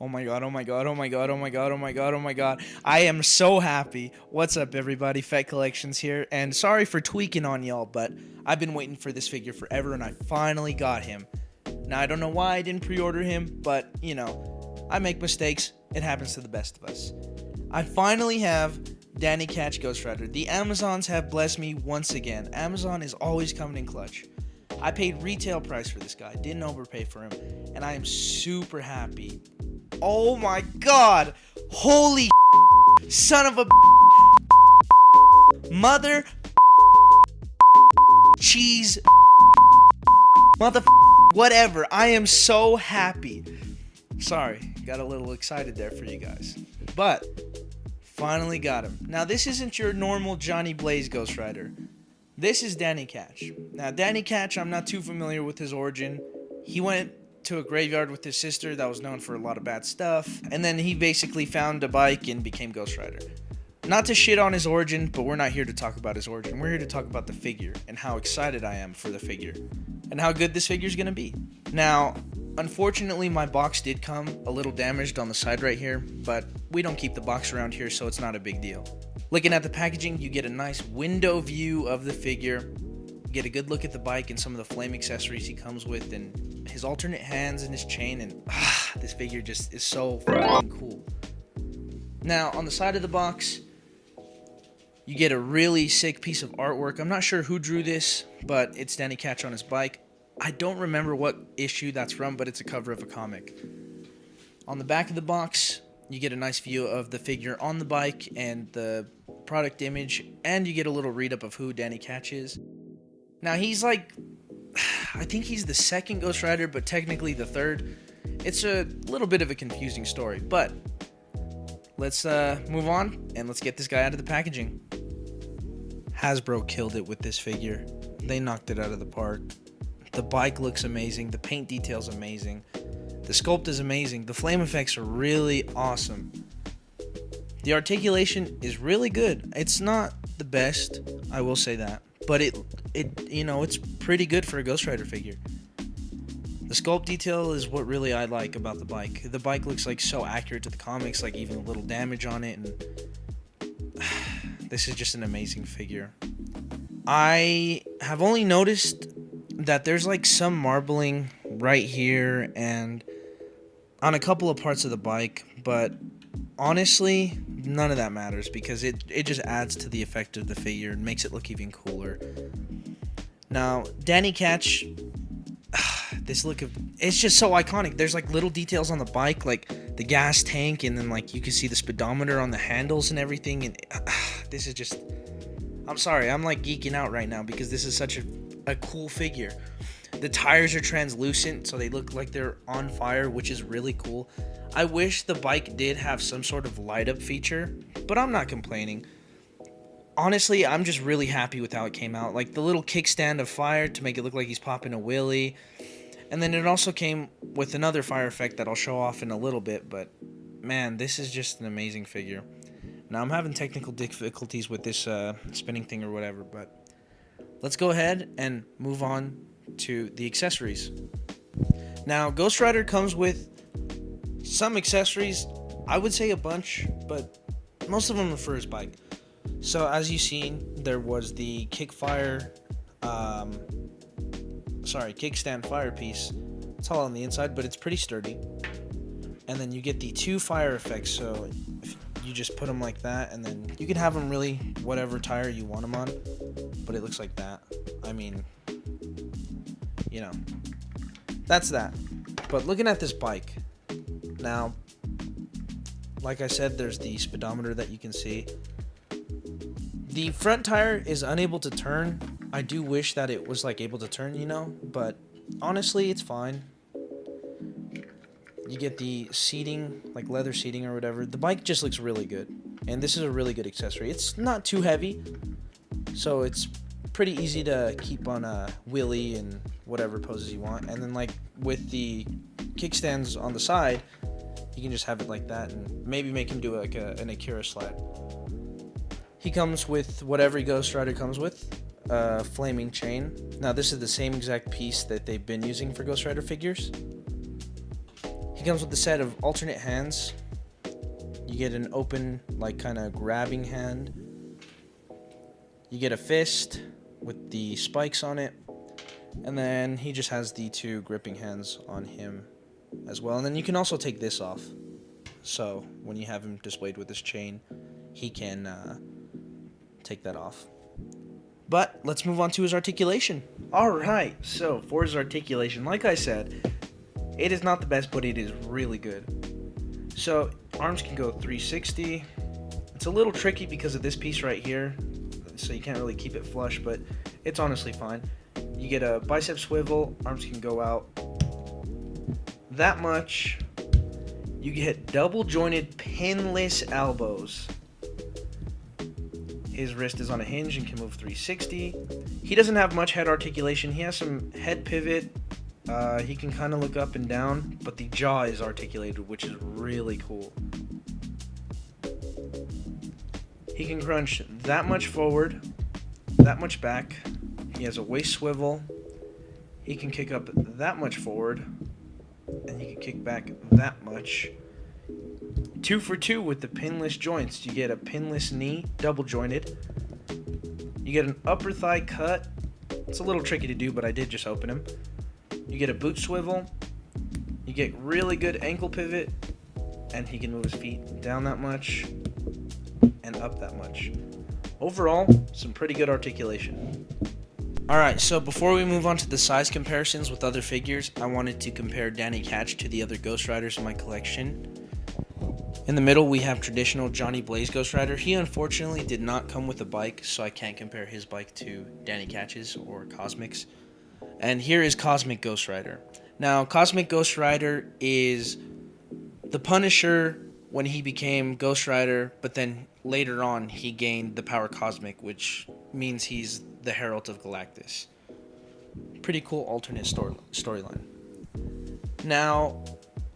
Oh my god, oh my god, oh my god, oh my god, oh my god, oh my god. I am so happy. What's up, everybody? Fet Collections here, and sorry for tweaking on y'all, but I've been waiting for this figure forever, and I finally got him. Now, I don't know why I didn't pre-order him, but, you know, I make mistakes. It happens to the best of us. I finally have Danny Ketch Ghost Rider. The Amazons have blessed me once again. Amazon is always coming in clutch. I paid retail price for this guy, didn't overpay for him, and I am super happy. Oh my god! Holy son of a mother cheese mother whatever. I am so happy. Sorry, got a little excited there for you guys. But finally got him. Now this isn't your normal Johnny Blaze Ghost Rider. This is Danny Ketch. Now Danny Ketch, I'm not too familiar with his origin. He went to a graveyard with his sister that was known for a lot of bad stuff, and then he basically found a bike and became Ghost Rider. Not to shit on his origin, but we're not here to talk about his origin. We're here to talk about the figure and how excited I am for the figure and how good this figure is going to be. Now, unfortunately, my box did come a little damaged on the side right here, but we don't keep the box around here, so it's not a big deal. Looking at the packaging, you get a nice window view of the figure, get a good look at the bike and some of the flame accessories he comes with, and his alternate hands and his chain, and this figure just is so fucking cool. Now, on the side of the box, you get a really sick piece of artwork. I'm not sure who drew this, but it's Danny Ketch on his bike. I don't remember what issue that's from, but it's a cover of a comic. On the back of the box, you get a nice view of the figure on the bike and the product image, and you get a little read-up of who Danny Ketch is. Now, he's like, I think he's the second Ghost Rider, but technically the third. It's a little bit of a confusing story, but let's move on and let's get this guy out of the packaging. Hasbro killed it with this figure. They knocked it out of the park. The bike looks amazing. The paint detail's amazing. The sculpt is amazing. The flame effects are really awesome. The articulation is really good. It's not the best, I will say that, but it's pretty good for a Ghost Rider figure. The sculpt detail is what really I like about the bike. The bike looks like so accurate to the comics, like even a little damage on it, and this is just an amazing figure. I have only noticed that there's like some marbling right here and on a couple of parts of the bike, but honestly, none of that matters because it just adds to the effect of the figure and makes it look even cooler. Now, Danny Ketch, it's just so iconic. There's like little details on the bike, like the gas tank, and then like you can see the speedometer on the handles and everything, and this is just, I'm sorry, I'm like geeking out right now because this is such a cool figure. The tires are translucent, so they look like they're on fire, which is really cool. I wish the bike did have some sort of light up feature, but I'm not complaining. Honestly, I'm just really happy with how it came out. Like the little kickstand of fire to make it look like he's popping a wheelie. And then it also came with another fire effect that I'll show off in a little bit, but man, this is just an amazing figure. Now, I'm having technical difficulties with this spinning thing or whatever, but let's go ahead and move on to the accessories. Now, Ghost Rider comes with some accessories, I would say a bunch, but most of them are for his bike. So as you've seen, there was the kickstand fire piece. It's all on the inside, but it's pretty sturdy. And then you get the two fire effects, so if you just put them like that, and then you can have them really whatever tire you want them on, but it looks like that. I mean, you know, that's that. But looking at this bike, now, like I said, there's the speedometer that you can see. The front tire is unable to turn. I do wish that it was like able to turn, but honestly, it's fine. You get the seating, like leather seating or whatever. The bike just looks really good, and this is a really good accessory. It's not too heavy, so it's pretty easy to keep on a wheelie and whatever poses you want. And then like with the kickstands on the side, you can just have it like that and maybe make him do like an Akira slide. He comes with what every Ghost Rider comes with, flaming chain. Now this is the same exact piece that they've been using for Ghost Rider figures. He comes with a set of alternate hands. You get an open, like, kind of grabbing hand. You get a fist with the spikes on it. And then he just has the 2 gripping hands on him as well. And then you can also take this off. So when you have him displayed with this chain, he can take that off. But let's move on to his articulation. Alright, so for his articulation, like I said, it is not the best, but it is really good. So arms can go 360. It's a little tricky because of this piece right here, so you can't really keep it flush, but it's honestly fine. You get a bicep swivel, arms can go out that much. You get double jointed pinless elbows. His wrist is on a hinge and can move 360. He doesn't have much head articulation. He has some head pivot. He can kind of look up and down, but the jaw is articulated, which is really cool. He can crunch that much forward, that much back. He has a waist swivel. He can kick up that much forward, and he can kick back that much. 2 for 2 with the pinless joints. You get a pinless knee, double jointed. You get an upper thigh cut. It's a little tricky to do, but I did just open him. You get a boot swivel. You get really good ankle pivot, and he can move his feet down that much and up that much. Overall, some pretty good articulation. Alright, so before we move on to the size comparisons with other figures, I wanted to compare Danny Ketch to the other Ghost Riders in my collection. In the middle, we have traditional Johnny Blaze Ghost Rider. He unfortunately did not come with a bike, so I can't compare his bike to Danny Ketch's or Cosmic's. And here is Cosmic Ghost Rider. Now, Cosmic Ghost Rider is the Punisher when he became Ghost Rider, but then later on he gained the power Cosmic, which means he's the Herald of Galactus. Pretty cool alternate storyline. Now,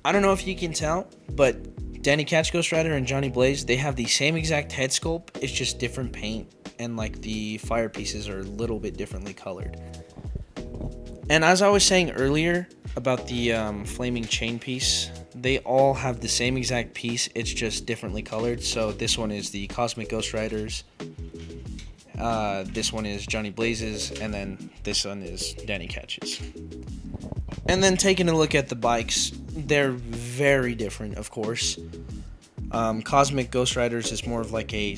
I don't know if you can tell, but Danny Ketch Ghost Rider and Johnny Blaze, they have the same exact head sculpt. It's just different paint, and like the fire pieces are a little bit differently colored. And as I was saying earlier about the flaming chain piece, they all have the same exact piece. It's just differently colored. So this one is the Cosmic Ghost Riders. This one is Johnny Blaze's, and then this one is Danny Ketch's. And then taking a look at the bikes, they're very different, of course. Cosmic Ghost Riders is more of like a,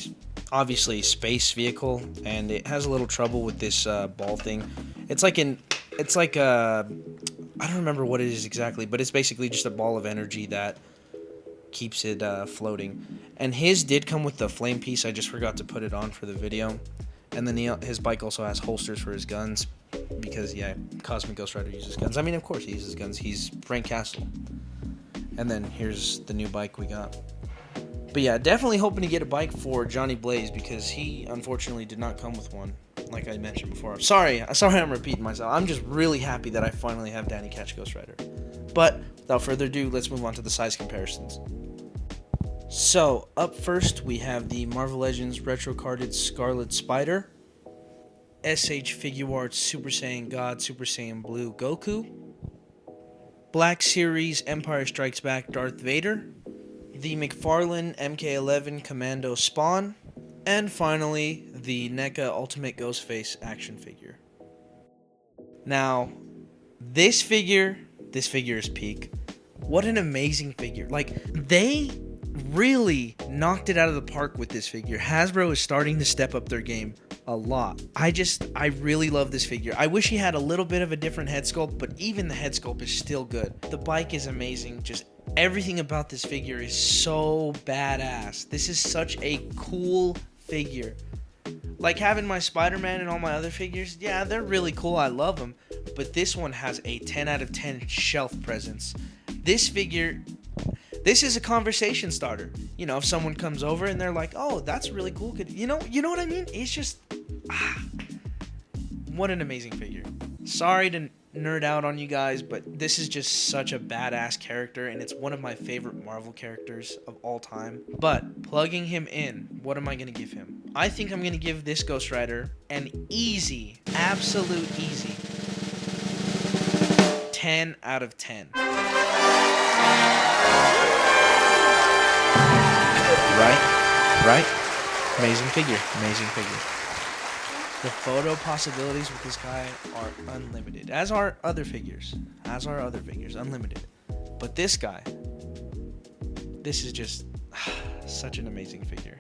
obviously, space vehicle, and it has a little trouble with this ball thing. It's like a, I don't remember what it is exactly, but it's basically just a ball of energy that keeps it floating. And his did come with the flame piece. I just forgot to put it on for the video. And then his bike also has holsters for his guns, because, yeah, Cosmic Ghost Rider uses guns. I mean, of course he uses guns. He's Frank Castle. And then here's the new bike we got. But yeah, definitely hoping to get a bike for Johnny Blaze, because he unfortunately did not come with one, like I mentioned before. Sorry I'm repeating myself. I'm just really happy that I finally have Danny Ketch Ghost Rider. But without further ado, let's move on to the size comparisons. So, up first, we have the Marvel Legends retro-carded Scarlet Spider, SH Figuarts Super Saiyan God Super Saiyan Blue Goku, Black Series Empire Strikes Back Darth Vader, the McFarlane MK11 Commando Spawn, and finally, the NECA Ultimate Ghostface action figure. Now, this figure is peak. What an amazing figure. Like, they really knocked it out of the park with this figure. Hasbro is starting to step up their game a lot. I really love this figure. I wish he had a little bit of a different head sculpt, but even the head sculpt is still good. The bike is amazing. Just everything about this figure is so badass. This is such a cool figure. Like having my Spider-Man and all my other figures, yeah, they're really cool. I love them. But this one has a 10 out of 10 shelf presence. This figure, this is a conversation starter. You know, if someone comes over and they're like, "Oh, that's really cool." You know what I mean? It's just, what an amazing figure. Sorry to nerd out on you guys, but this is just such a badass character, and it's one of my favorite Marvel characters of all time. But plugging him in, what am I going to give him? I think I'm going to give this Ghost Rider an easy, absolute easy 10 out of 10. Right? Amazing figure. The photo possibilities with this guy are unlimited, as are other figures. Unlimited. But this guy, this is just such an amazing figure.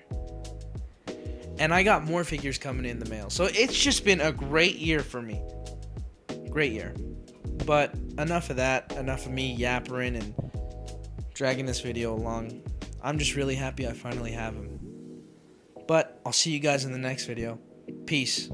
And I got more figures coming in the mail. So it's just been a great year for me. Great year. But enough of that. Enough of me yappering and dragging this video along. I'm just really happy I finally have him. But I'll see you guys in the next video. Peace.